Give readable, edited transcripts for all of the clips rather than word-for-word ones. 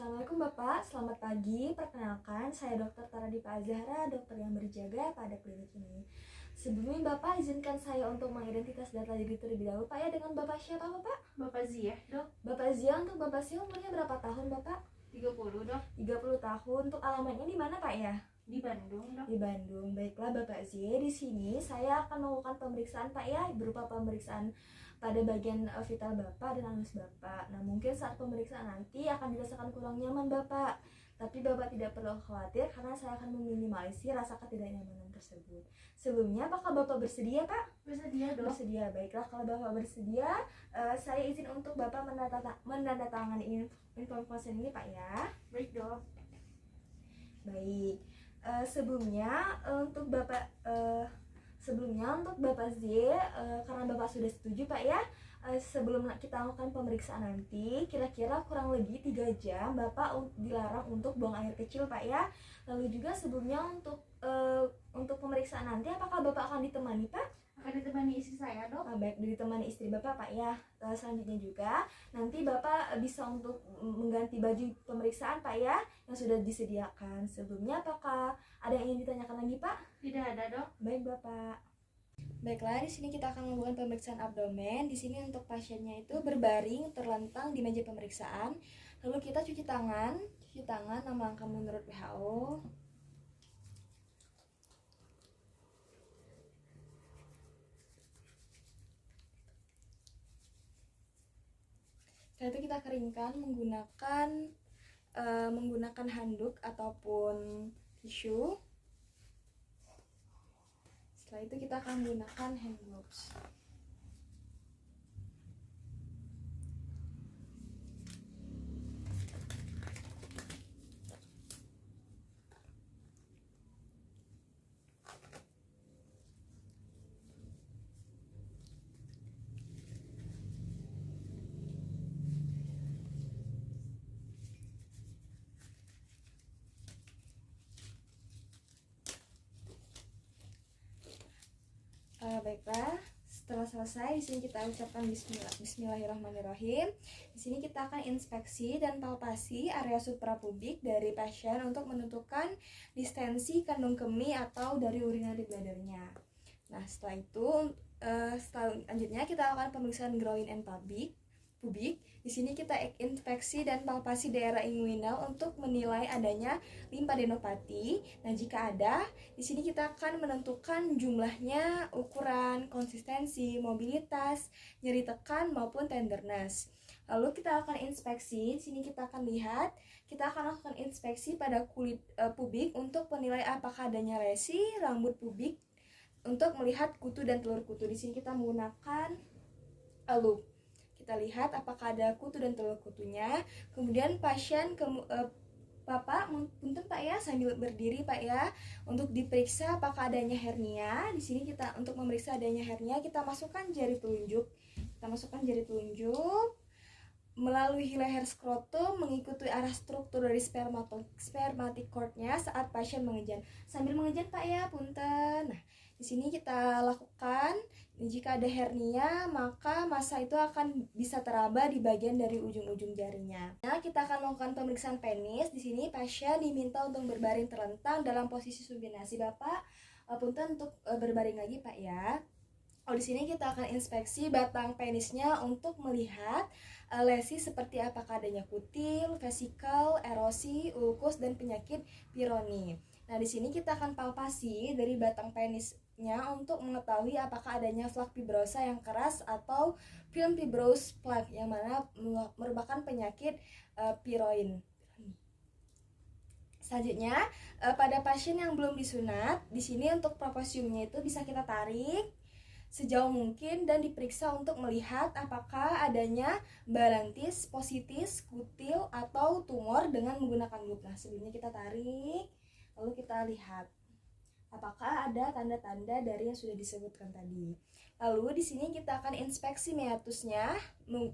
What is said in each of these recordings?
Assalamualaikum Bapak, selamat pagi. Perkenalkan, saya Dr. Taradipa Azahra, dokter yang berjaga pada klinik ini. Sebelumnya Bapak, izinkan saya untuk mengidentitas data diri terlebih dahulu Pak ya. Dengan Bapak siapa Bapak? Bapak Zia, dok. Bapak Zia, untuk Bapak Zia umurnya berapa tahun Bapak? 30, dok. 30 tahun. Untuk alamatnya di mana Pak ya? Di Bandung, dok. Di Bandung. Baiklah Bapak Zia, di sini saya akan melakukan pemeriksaan Pak ya, berupa pemeriksaan pada bagian vital Bapak dan anus Bapak. Nah, mungkin saat pemeriksaan nanti akan dirasakan kurang nyaman Bapak. Tapi Bapak tidak perlu khawatir karena saya akan meminimalisir rasa ketidaknyamanan tersebut. Sebelumnya, apakah Bapak bersedia Pak? Bersedia, dok. Bersedia. Baiklah, kalau Bapak bersedia, saya izin untuk Bapak menandatangani informasi ini Pak ya. Baik, dok. Baik. Sebelumnya untuk Bapak Z, karena Bapak sudah setuju Pak ya, sebelum kita lakukan pemeriksaan nanti, kira-kira kurang lebih 3 jam Bapak dilarang untuk buang air kecil Pak ya. Lalu juga sebelumnya untuk pemeriksaan nanti, apakah Bapak akan ditemani Pak? Akan ditemani istri saya, dok. Baik, ditemani istri Bapak Pak ya. Selanjutnya juga nanti Bapak bisa untuk mengganti baju pemeriksaan Pak ya, yang sudah disediakan sebelumnya. Apakah ada yang ingin ditanyakan lagi Pak? Tidak ada, dok. Baik Bapak. Baiklah, di sini kita akan melakukan pemeriksaan abdomen. Di sini untuk pasiennya itu berbaring terlentang di meja pemeriksaan. Lalu kita cuci tangan 6 langkah menurut WHO. Setelah itu kita keringkan menggunakan handuk ataupun tisu. Setelah itu kita akan menggunakan hand gloves. Baiklah, setelah selesai di sini kita ucapkan Bismillahirrahmanirrahim. Di sini kita akan inspeksi dan palpasi area suprapubik dari pasien untuk menentukan distensi kandung kemih atau dari urinary bladdernya. Nah, setelah itu selanjutnya kita akan pemeriksaan groin and pubik. Di sini kita inspeksi dan palpasi daerah inguinal untuk menilai adanya limfadenopati. Nah, jika ada, di sini kita akan menentukan jumlahnya, ukuran, konsistensi, mobilitas, nyeri tekan maupun tenderness. Lalu kita akan inspeksi. Di sini kita akan lakukan inspeksi pada kulit pubik untuk menilai apakah adanya lesi, rambut pubik untuk melihat kutu dan telur kutu. Di sini kita menggunakan loop. Kita lihat apakah ada kutu dan telur kutunya. Kemudian pasien Bapak, punten Pak ya, sambil berdiri Pak ya, untuk diperiksa apakah adanya hernia. Di sini kita untuk memeriksa adanya hernia, kita masukkan jari telunjuk. Melalui leher skrotum mengikuti arah struktur dari spermatic cord-nya saat pasien mengejan. Sambil mengejan Pak ya, punten. Nah, di sini kita lakukan. Jika ada hernia, maka massa itu akan bisa teraba di bagian dari ujung-ujung jarinya. Nah, kita akan melakukan pemeriksaan penis. Di sini pasien diminta untuk berbaring terlentang dalam posisi supinasi. Bapak, punten untuk berbaring lagi Pak ya. Di sini kita akan inspeksi batang penisnya untuk melihat lesi seperti apakah adanya kutil, vesikel, erosi, ulkus, dan penyakit Peyronie. Nah, di sini kita akan palpasi dari batang penisnya untuk mengetahui apakah adanya plak fibrosa yang keras atau film fibrous plaque yang mana merupakan penyakit Peyronie. Selanjutnya, pada pasien yang belum disunat, di sini untuk proposiumnya itu bisa kita tarik sejauh mungkin dan diperiksa untuk melihat apakah adanya balantis, positis, kutil, atau tumor dengan menggunakan loop. Nah, sebelumnya kita tarik, lalu kita lihat apakah ada tanda-tanda dari yang sudah disebutkan tadi. Lalu di sini kita akan inspeksi meatusnya.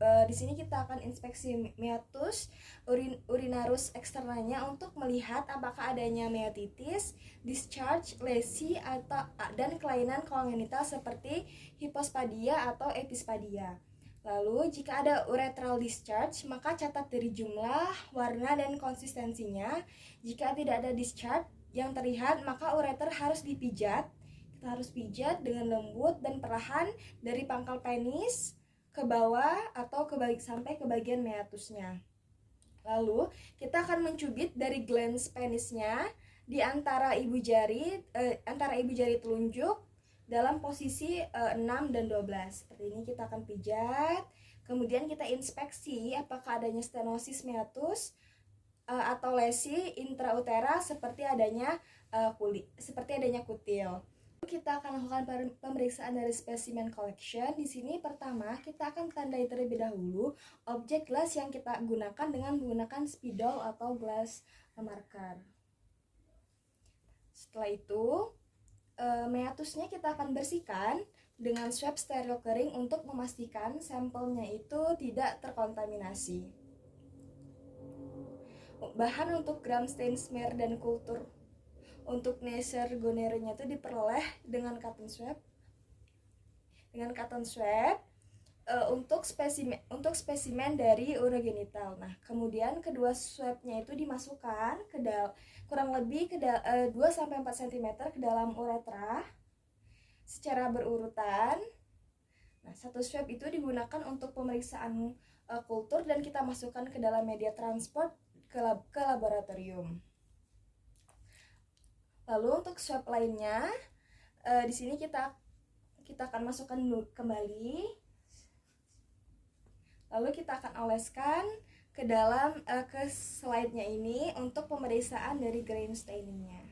Di sini kita akan inspeksi meatus urinarus eksternalnya untuk melihat apakah adanya meatitis, discharge, lesi dan kelainan kongenital seperti hipospadia atau epispadia. Lalu, jika ada urethral discharge, maka catat dari jumlah, warna, dan konsistensinya. Jika tidak ada discharge yang terlihat, maka ureter harus dipijat. Kita harus pijat dengan lembut dan perlahan dari pangkal penis ke bawah atau sampai ke bagian meatusnya. Lalu, kita akan mencubit dari glans penisnya di antara ibu jari telunjuk dalam posisi 6 dan 12. Seperti ini kita akan pijat. Kemudian kita inspeksi apakah adanya stenosis meatus atau lesi intrautera seperti adanya kutil. Kita akan lakukan pemeriksaan dari specimen collection. Di sini pertama kita akan tandai terlebih dahulu objek glass yang kita gunakan dengan menggunakan spidol atau glass marker. Setelah itu meatusnya kita akan bersihkan dengan swab steril kering untuk memastikan sampelnya itu tidak terkontaminasi. Bahan untuk gram stain smear dan kultur untuk Neisser gonorrhea itu diperoleh dengan cotton swab. Untuk spesimen dari urogenital. Nah, kemudian kedua swabnya itu dimasukkan kurang lebih 2-4 cm ke dalam uretra secara berurutan. Nah, satu swab itu digunakan untuk pemeriksaan kultur dan kita masukkan ke dalam media transport ke laboratorium. Lalu untuk swab lainnya, di sini kita akan masukkan kembali. Lalu kita akan oleskan ke dalam ke slide-nya ini untuk pemeriksaan dari grain staining-nya.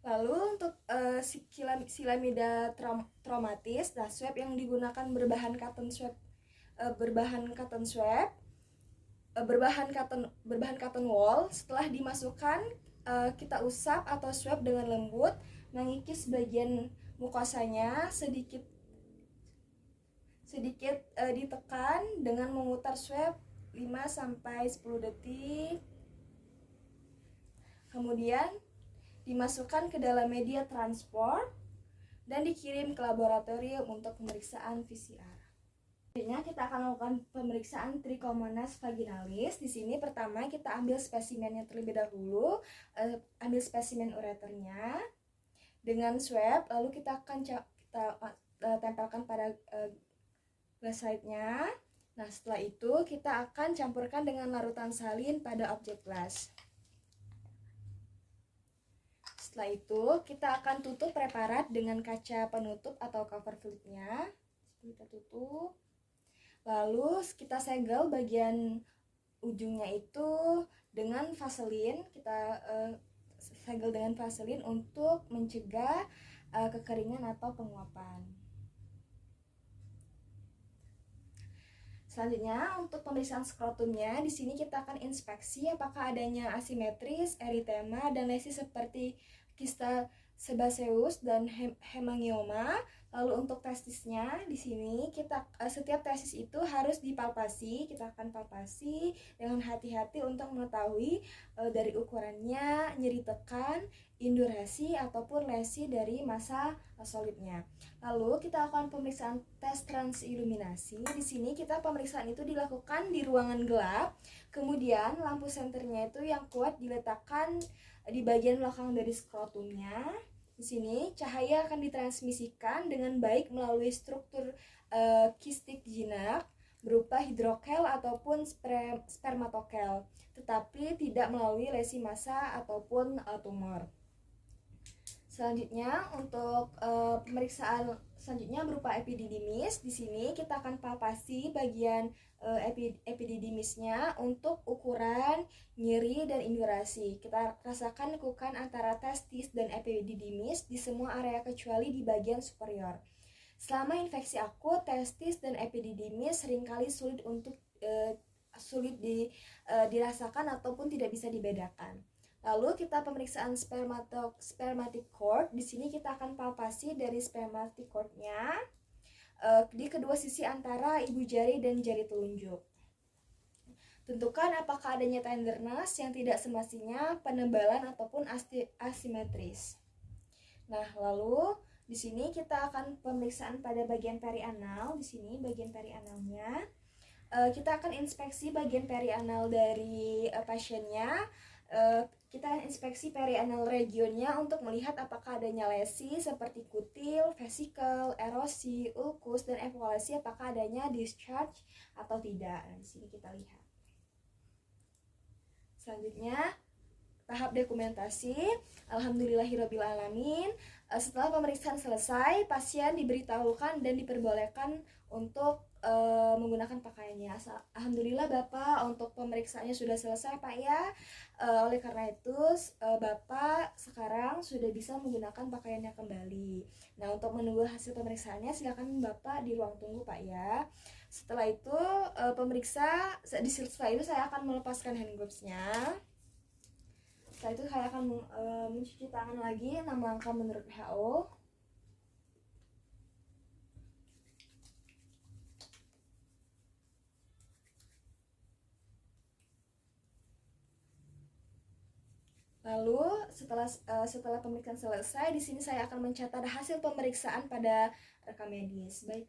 Lalu untuk silamida traumatis, nah swab yang digunakan berbahan cotton wool. Setelah dimasukkan, kita usap atau swab dengan lembut, mengikis bagian mukosanya sedikit ditekan dengan memutar swab 5-10 detik. Kemudian dimasukkan ke dalam media transport dan dikirim ke laboratorium untuk pemeriksaan PCR. Selanjutnya kita akan melakukan pemeriksaan Trichomonas vaginalis. Di sini pertama kita ambil spesimennya terlebih dahulu, ambil spesimen ureternya dengan swab, lalu kita akan tempelkan pada glass slide-nya. Nah, setelah itu kita akan campurkan dengan larutan salin pada objek glass. Setelah itu kita akan tutup preparat dengan kaca penutup atau cover flip-nya. Kita tutup. Lalu kita segel bagian ujungnya itu dengan vaselin. Kita segel dengan vaselin untuk mencegah kekeringan atau penguapan. Selanjutnya untuk pemeriksaan skrotumnya, di sini kita akan inspeksi apakah adanya asimetris, eritema, dan lesi seperti kista sebaceus dan hemangioma. Lalu untuk testisnya, di sini setiap testis itu harus dipalpasi. Kita akan palpasi dengan hati-hati untuk mengetahui dari ukurannya, nyeri tekan, indurasi ataupun lesi dari massa solidnya. Lalu kita akan pemeriksaan tes transiluminasi. Di sini pemeriksaan itu dilakukan di ruangan gelap. Kemudian lampu senternya itu yang kuat diletakkan di bagian belakang dari skrotumnya. Di sini cahaya akan ditransmisikan dengan baik melalui struktur kistik jinak berupa hidrokel ataupun spermatokel, tetapi tidak melalui lesi massa ataupun tumor. Selanjutnya untuk pemeriksaan selanjutnya berupa epididymis. Di sini kita akan palpasi bagian epididymisnya untuk ukuran, nyeri, dan indurasi. Kita rasakan lekukan antara testis dan epididymis di semua area kecuali di bagian superior. Selama infeksi akut, testis dan epididymis seringkali sulit dirasakan ataupun tidak bisa dibedakan. Lalu kita pemeriksaan spermatic cord. Di sini kita akan palpasi dari spermatic cord-nya di kedua sisi antara ibu jari dan jari telunjuk. Tentukan apakah adanya tenderness yang tidak semestinya, penebalan ataupun asimetris. Nah, lalu Di sini kita akan pemeriksaan pada bagian perianal. Di sini bagian perianalnya. Kita akan inspeksi bagian perianal dari pasiennya. Kita inspeksi perianal regionnya untuk melihat apakah adanya lesi seperti kutil, vesikel, erosi, ulkus, dan evaluasi apakah adanya discharge atau tidak. Nah, di sini kita lihat. Selanjutnya, tahap dokumentasi. Alhamdulillahirobbilalamin. Setelah pemeriksaan selesai, pasien diberitahukan dan diperbolehkan untuk menggunakan pakaiannya. Alhamdulillah Bapak, untuk pemeriksaannya sudah selesai Pak ya. Oleh karena itu Bapak sekarang sudah bisa menggunakan pakaiannya kembali. Nah, untuk menunggu hasil pemeriksaannya silakan Bapak di ruang tunggu Pak ya. Setelah itu setelah itu saya akan melepaskan hand gloves-nya. Setelah itu saya akan mencuci tangan lagi 6 langkah menurut WHO. Lalu setelah pemeriksaan selesai, di sini saya akan mencatat hasil pemeriksaan pada rekam medis. Baik.